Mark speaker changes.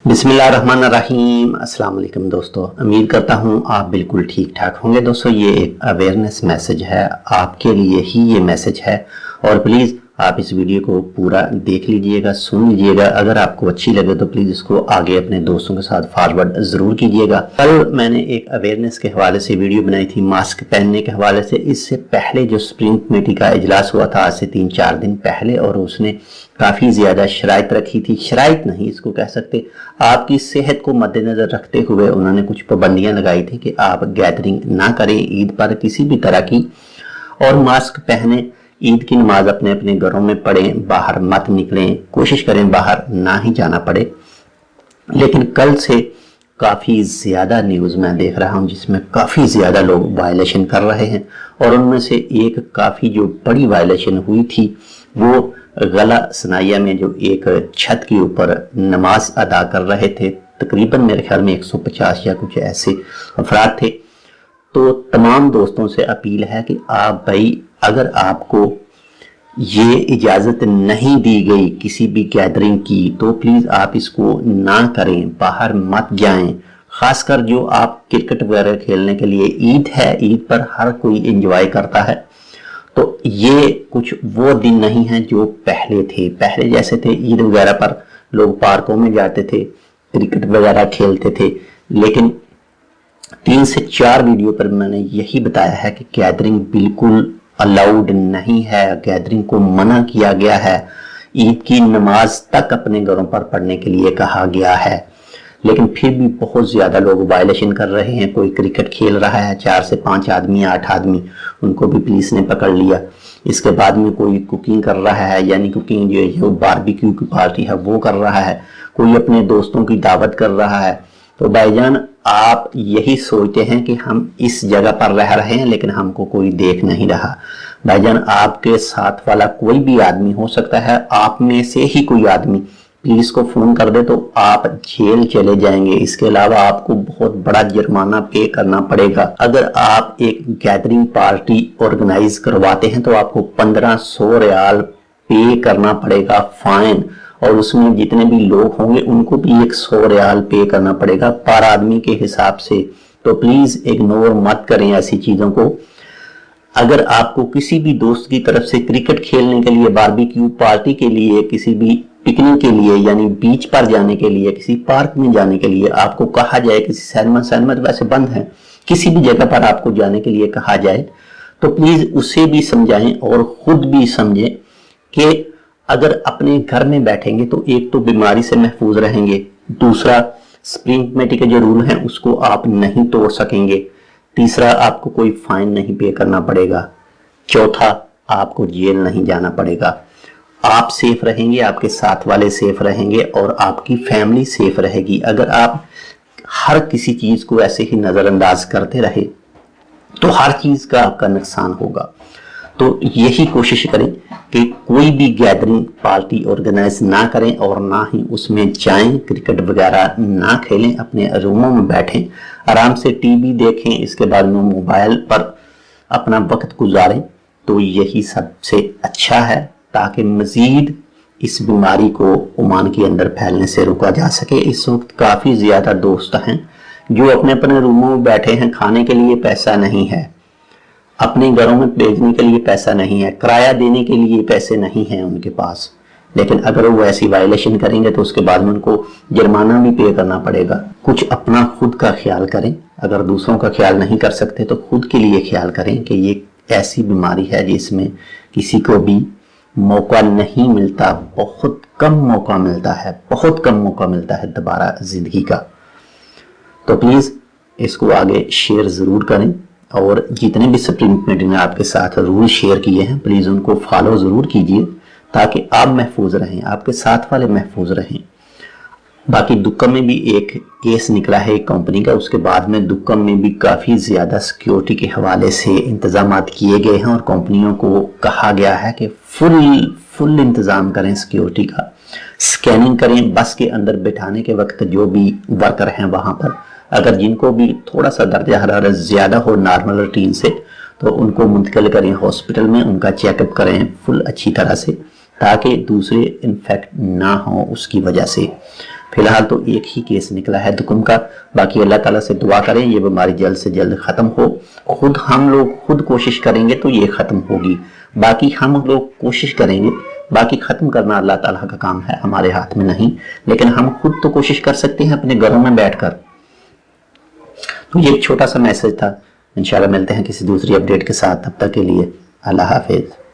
Speaker 1: बिस्मिल्लाहिर्रहमानिर्रहीम। अस्सलाम वालेकुम दोस्तों, उम्मीद करता हूँ आप बिल्कुल ठीक ठाक होंगे। दोस्तों ये एक अवेयरनेस मैसेज है, आपके लिए ही ये मैसेज है और प्लीज़ आप इस वीडियो को पूरा देख लीजिएगा, सुन लीजिएगा। अगर आपको अच्छी लगे तो प्लीज़ इसको आगे अपने दोस्तों के साथ फॉरवर्ड ज़रूर कीजिएगा। कल मैंने एक अवेयरनेस के हवाले से वीडियो बनाई थी, मास्क पहनने के हवाले से। इससे पहले जो स्प्रिंग कमेटी का इजलास हुआ था आज से 3-4 दिन पहले, और उसने काफ़ी ज़्यादा शराइत रखी थी, शराइत नहीं इसको कह सकते, आपकी सेहत को मद्देनज़र रखते हुए उन्होंने कुछ पाबंदियाँ लगाई थी कि आप गैदरिंग ना करें ईद पर किसी भी तरह की, और मास्क पहने, ईद की नमाज अपने अपने घरों में पढ़ें, बाहर मत निकलें, कोशिश करें बाहर ना ही जाना पड़े। लेकिन कल से काफ़ी ज़्यादा न्यूज़ मैं देख रहा हूं जिसमें काफ़ी ज़्यादा लोग वायलेशन कर रहे हैं, और उनमें से एक काफ़ी जो बड़ी वायलेशन हुई थी वो गला सनाया में जो एक छत के ऊपर नमाज अदा कर रहे थे, तकरीबन मेरे ख्याल में 150 या कुछ ऐसे अफराद थे। तो तमाम दोस्तों से अपील है कि आप भाई, अगर आपको ये इजाज़त नहीं दी गई किसी भी गैदरिंग की तो प्लीज़ आप इसको ना करें, बाहर मत जाएं। खासकर जो आप क्रिकेट वगैरह खेलने के लिए, ईद है, ईद पर हर कोई एंजॉय करता है, तो ये कुछ वो दिन नहीं है जो पहले थे। पहले जैसे थे, ईद वगैरह पर लोग पार्कों में जाते थे, क्रिकेट वगैरह खेलते थे। लेकिन 3 से 4 वीडियो पर मैंने यही बताया है कि गैदरिंग बिल्कुल अलाउड नहीं है, गैदरिंग को मना किया गया है, ईद की नमाज तक अपने घरों पर पढ़ने के लिए कहा गया है। लेकिन फिर भी बहुत ज़्यादा लोग वायलेशन कर रहे हैं। कोई क्रिकेट खेल रहा है, 4 से 5 आदमी, 8 आदमी, उनको भी पुलिस ने पकड़ लिया। इसके बाद में कोई कुकिंग कर रहा है, यानी कुकिंग जो बारबेक्यू की पार्टी है वो कर रहा है, कोई अपने दोस्तों की दावत कर रहा है। तो भाईजान, आप यही सोचते हैं कि हम इस जगह पर रह रहे हैं लेकिन हमको कोई देख नहीं रहा। भाईजान, आपके साथ वाला कोई भी आदमी हो सकता है, आप में से ही कोई आदमी पुलिस को फोन कर दे तो आप जेल चले जाएंगे। इसके अलावा आपको बहुत बड़ा जुर्माना पे करना पड़ेगा। अगर आप एक गैदरिंग पार्टी ऑर्गेनाइज करवाते हैं तो आपको 1500 रियाल पे करना पड़ेगा फाइन, और उसमें जितने भी लोग होंगे उनको भी 100 रियाल पे करना पड़ेगा पर आदमी के हिसाब से। तो प्लीज इग्नोर मत करें ऐसी चीजों को। अगर आपको किसी भी दोस्त की तरफ से क्रिकेट खेलने के लिए, बारबेक्यू पार्टी के लिए, किसी भी पिकनिक के लिए, यानी बीच पर जाने के लिए, किसी पार्क में जाने के लिए आपको कहा जाए, किसी सिनेमा वैसे बंद है, किसी भी जगह पर आपको जाने के लिए कहा जाए तो प्लीज उसे भी समझाएं और खुद भी समझें कि अगर अपने घर में बैठेंगे तो एक तो बीमारी से महफूज रहेंगे, दूसरा स्प्रिंग कमेटी के जो रूल हैं उसको आप नहीं तोड़ सकेंगे, तीसरा आपको कोई फाइन नहीं पे करना पड़ेगा, चौथा आपको जेल नहीं जाना पड़ेगा। आप सेफ रहेंगे, आपके साथ वाले सेफ रहेंगे और आपकी फैमिली सेफ रहेगी। अगर आप हर किसी चीज को ऐसे ही नजरअंदाज करते रहे तो हर चीज का आपका नुकसान होगा। तो यही कोशिश करें कि कोई भी गैदरिंग पार्टी ऑर्गेनाइज ना करें और ना ही उसमें जाएं, क्रिकेट वगैरह ना खेलें, अपने रूमों में बैठें, आराम से टीवी देखें, इसके बाद में मोबाइल पर अपना वक्त गुजारें। तो यही सबसे अच्छा है ताकि मजीद इस बीमारी को ओमान के अंदर फैलने से रोका जा सके। इस वक्त काफ़ी ज़्यादा दोस्त हैं जो अपने अपने रूमों में बैठे हैं, खाने के लिए पैसा नहीं है, अपने घरों में भेजने के लिए पैसा नहीं है, किराया देने के लिए पैसे नहीं हैं उनके पास। लेकिन अगर वो ऐसी वायलेशन करेंगे तो उसके बाद में उनको जुर्माना भी पे करना पड़ेगा। कुछ अपना खुद का ख्याल करें, अगर दूसरों का ख्याल नहीं कर सकते तो खुद के लिए ख्याल करें कि ये ऐसी बीमारी है जिसमें किसी को भी मौका नहीं मिलता, बहुत कम मौका मिलता है, बहुत कम मौका मिलता है दोबारा जिंदगी का। तो प्लीज इसको आगे शेयर जरूर करें, और जितने भी सुप्रीम कमेटी ने आपके साथ रूल शेयर किए हैं प्लीज उनको फॉलो जरूर कीजिए ताकि आप महफूज रहें, आपके साथ वाले महफूज रहें। बाकी दुक्कम में भी एक केस निकला है एक कंपनी का, उसके बाद में दुक्कम में भी काफ़ी ज़्यादा सिक्योरिटी के हवाले से इंतजाम किए गए हैं और कंपनियों को कहा गया है कि फुल इंतज़ाम करें सिक्योरिटी का, स्कैनिंग करें। बस के अंदर बिठाने के वक्त जो भी वर्कर हैं वहाँ पर, अगर जिनको भी थोड़ा सा दर्जा हरारत ज़्यादा हो नॉर्मल रूटीन से तो उनको मुंतकिल करें हॉस्पिटल में, उनका चेकअप करें फुल अच्छी तरह से ताकि दूसरे इन्फेक्ट ना हो उसकी वजह से। فی الحال تو ایک ہی کیس نکلا ہے دکم کا، باقی اللہ تعالیٰ سے دعا کریں یہ بیماری جلد سے جلد ختم ہو۔ ہم لوگ خود کوشش کریں گے تو یہ ختم ہوگی، باقی ہم لوگ کوشش کریں گے، باقی ختم کرنا اللہ تعالیٰ کا کام ہے، ہمارے ہاتھ میں نہیں، لیکن ہم خود تو کوشش کر سکتے ہیں اپنے گھروں میں بیٹھ کر۔ تو یہ ایک چھوٹا سا میسج تھا، انشاءاللہ ملتے ہیں کسی دوسری اپڈیٹ کے ساتھ، تب تک کے لیے اللہ حافظ۔